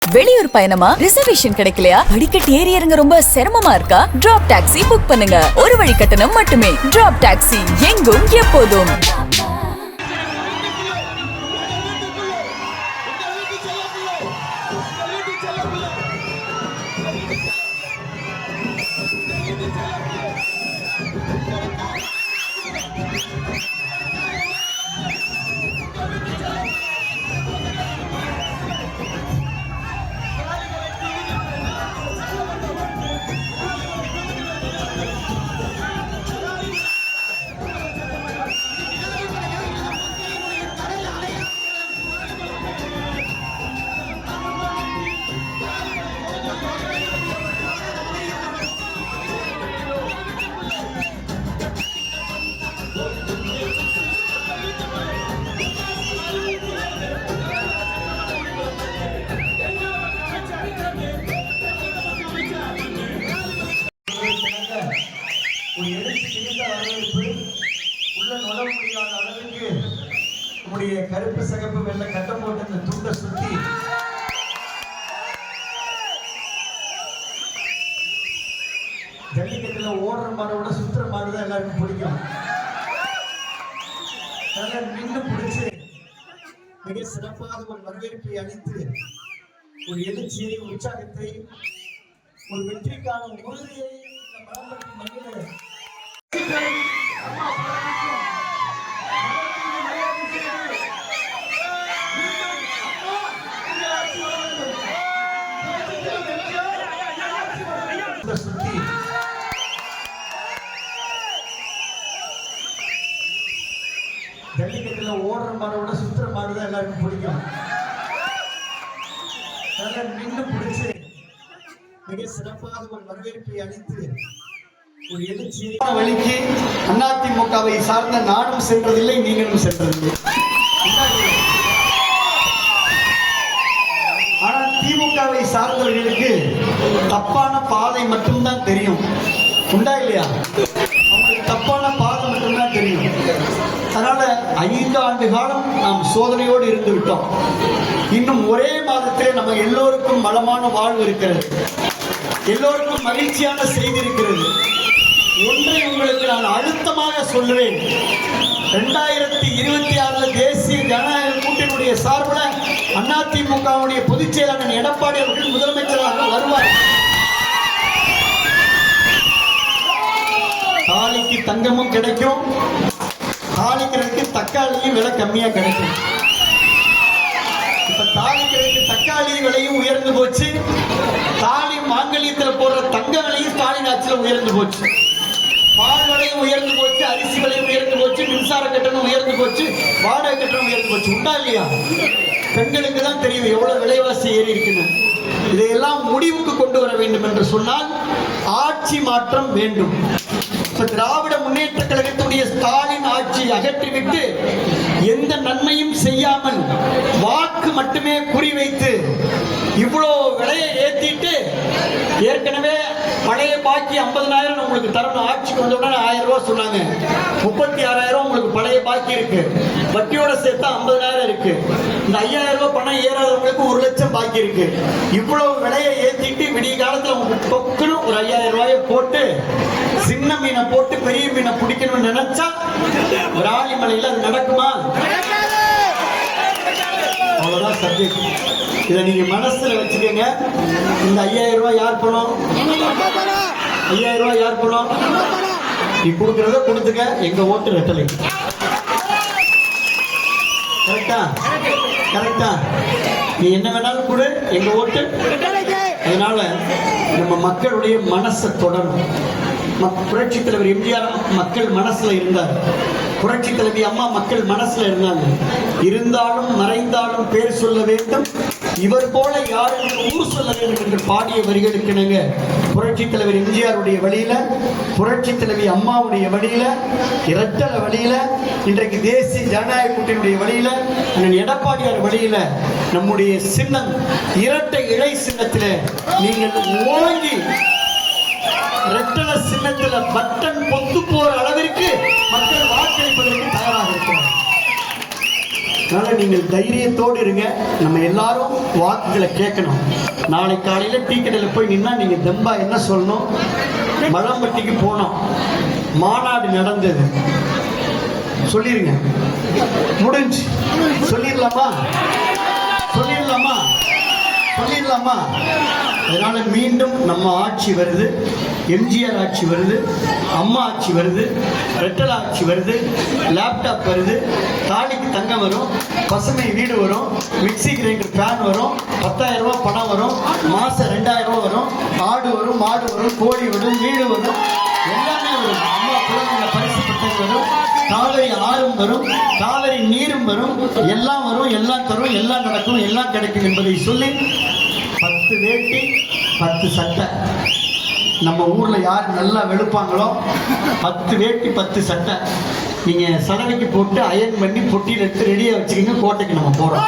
வெளியூர் பயணமா? ரிசர்வேஷன் கிடைக்கலையா? படிக்கட்டு ஏறி இறங்க ரொம்ப சிரமமா இருக்கா? டிராப் டாக்ஸி புக் பண்ணுங்க. ஒரு வழி கட்டணம் மட்டுமே. டிராப் டாக்ஸி, எங்கும் எப்போதும். கருப்பு சகப்பு வெள்ளை கட்டம் போட்டு இந்த துண்டை சுத்தி ஜல்லிக்கட்டுல ஓடுற மாட விட சுத்துற மாடுதான் எல்லாருக்கும் பிடிக்கும். நின்று பிடிச்சு மிக சிறப்பாக ஒரு வரவேற்பை அளித்து ஒரு எழுச்சியை, உற்சாகத்தை, ஒரு வெற்றிக்கான உறுதியை இந்த மரம்பட்டி மண்ணில் சுத்தி ஜல்லிக்கட்டுல ஓடுற மாட விட சுத்துற மாடுதான் எல்லாருக்கும் பிடிக்கும். நின்று பிடிச்சு மிக சிறப்பாக ஒரு வரவேற்பை அளித்து ஒரு எழுச்சியை வழிக்கு அதிமுகவை சார்ந்த நானும் சென்றதில்லை, நீங்களும் சென்றதில்லை. ஆனால் திமுகவை சார்ந்தவர்களுக்கு தப்பான பாதை மட்டும்தான் தெரியும். உண்டா இல்லையா? அவங்களுக்கு தப்பான பாதை மட்டும்தான் தெரியும். அதனால 5 ஆண்டு காலம் நாம் சோதனையோடு இருந்து விட்டோம். இன்னும் ஒரே மாதத்திலே நம்ம எல்லோருக்கும் வளமான வாழ்வு இருக்கிறது, எல்லோருக்கும் மகிழ்ச்சியான செய்தி இருக்கிறது. ஒன்றை உங்களுக்கு நான் அழுத்தமாக சொல்லுவேன். 2026 தேசிய ஜனநாயக கூட்டணியுடைய சார்பில் அதிமுகவுடைய பொதுச் செயலாளர் எடப்பாடி அவர்கள் முதலமைச்சராக வருவார். தாலிக்கு தங்கமும் கிடைக்கும், தாலிக்கிறதுக்கு தக்காளியும் விலை கம்மியா கிடைக்கும். இப்ப தாலிக்கிறதுக்கு தக்காளி விலையும் உயர்ந்து போச்சு, தாலி மாங்கல்யத்தில் போடுற தங்க விலையும் ஸ்டாலின் ஆட்சியில் உயர்ந்து போச்சு, பால் விலையும் உயர்ந்து போச்சு, அரிசி விலையும் உயர்ந்து போச்சு, மின்சார கட்டணம் உயர்ந்து போச்சு, வாடகை கட்டணம் உயர்ந்து போச்சு. உண்டா இல்லையா? பெண்களுக்கு தான் தெரியும் எவ்வளவு விலைவாசி ஏறி இருக்குன்னு. இதையெல்லாம் முடிவுக்கு கொண்டு வர வேண்டும் என்று சொன்னால் ஆட்சி மாற்றம் வேண்டும். திராவிட முன்னேற்ற கழகத்துடைய ஸ்டாலின் ஆட்சி அகற்றிவிட்டு எந்த நன்மையும் செய்யாமல் வாக்கு மட்டுமே குறிவைத்து இவ்வளோ விலையை ஏற்றிட்டு, ஏற்கனவே பழைய பாக்கி 50,000 உங்களுக்கு தரணும், ஆட்சிக்கு வந்த உடனே 1000 ரூபாய் சொன்னாங்க, 36,000 உங்களுக்கு பழைய பாக்கி இருக்கு, வட்டியோட சேர்த்தா 50,000 இருக்கு. இந்த 5,000 ரூபாய் பணம் ஏறாதவங்களுக்கு 1 லட்சம் பாக்கி இருக்கு. இவ்வளவு விலையை ஏற்றிட்டு விடிய காலத்தில் உங்களுக்கு தொக்குன்னு ஒரு 5,000 ரூபாயை போட்டு சின்ன மீனை போட்டு பெரிய மீனை பிடிக்கணும்னு நினைச்சா விராலிமலையில் அது நடக்குமா? அவ்வளவுதான் சப்ஜெக்ட். இதை நீங்க மனசுல வச்சுக்கோங்க. இந்த 5,000 ரூபாய் யார் பணம்? 5,000 ரூபாய் யார் பணம்? நீ கொடுக்கறத கொடுத்துக்க, எங்க ஓட்டு ரெட்டலை. கரெக்டா? கரெக்டா? நீ என்ன வேணாலும் கொடு, எங்க ஓட்டு. அதனால நம்ம மக்களுடைய மனசை தொடரும். புரட்சி தலைவர் எம்ஜிஆர் மக்கள் மனசுல இருந்தார், புரட்சி தலைவி அம்மா மக்கள் மனசுல இருந்தாங்க. இருந்தாலும் மறைந்தாலும் பேர் சொல்ல வேண்டும், இவர் போல யாரும் ஊர் சொல்ல வேண்டும் என்று பாடிய வரிகளுக்கு நாங்க புரட்சி தலைவர் எம்ஜிஆருடைய வழியில, புரட்சி தலைவி அம்மாவுடைய வழியில, இரட்டல வழியில, இன்றைக்கு தேசிய ஜனநாயக கூட்டணியுடைய வழியில, எடப்பாடியார் வழியில நம்முடைய சின்னம் இரட்டை இழை சின்னத்தில நீங்கள் ஓங்கி ரெட்டல சின்னத்துல பட்டன் பொத்து போற அளவிற்கு மக்கள் வாக்களிப்பதற்கு தயாராக இருக்கிறார். அதனால் நீங்கள் தைரியத்தோடு இருங்க. நம்ம எல்லாரும் வாக்குகளை கேட்கணும். நாளை காலையில் டீ கடையில் போய் நின்னா நீங்கள் தெம்பா என்ன சொல்லணும்? மலம்பட்டிக்கு போனோம், மாநாடு நடந்தது சொல்லிருங்க. முடிஞ்சு சொல்லிடலாமா? சொல்லிடலாமா? சொல்லிடலாமா? அதனால மீண்டும் நம்ம ஆட்சி வருது, எம்ஜிஆர் ஆட்சி வருது, அம்மா ஆட்சி வருது, ரெட்டல் ஆட்சி வருது, லேப்டாப் வருது, தாலிக்கு தங்கம் வரும், பசுமை வீடு வரும், மிக்சி கிரைண்டர் ஃபேன் வரும், 10,000 ரூபாய் பணம் வரும், மாசம் 2,000 ரூபாய் வரும், ஆடு வரும், மாடு வரும், கோழி வரும், வீடு வரும், எல்லாமே வரும். அம்மா குழந்தைங்க பரிசு பட்டம் வரும், காவிரி ஆறும் வரும், காவிரி நீரும் வரும், எல்லாம் வரும், எல்லாம் தரும், எல்லாம் நடக்கும், எல்லாம் கிடைக்கும் என்பதை சொல்லி 10 வேட்டி 10 சட்டை. நம்ம ஊர்ல யார் நல்லா வெளுப்பாங்களோ 10 வேட்டி 10 சட்டை நீங்க சலவைக்கு போட்டு அயன் பண்ணி பொட்டியில் எடுத்து ரெடியா வச்சுக்கிங்க. கோட்டைக்கு நம்ம போறோம்.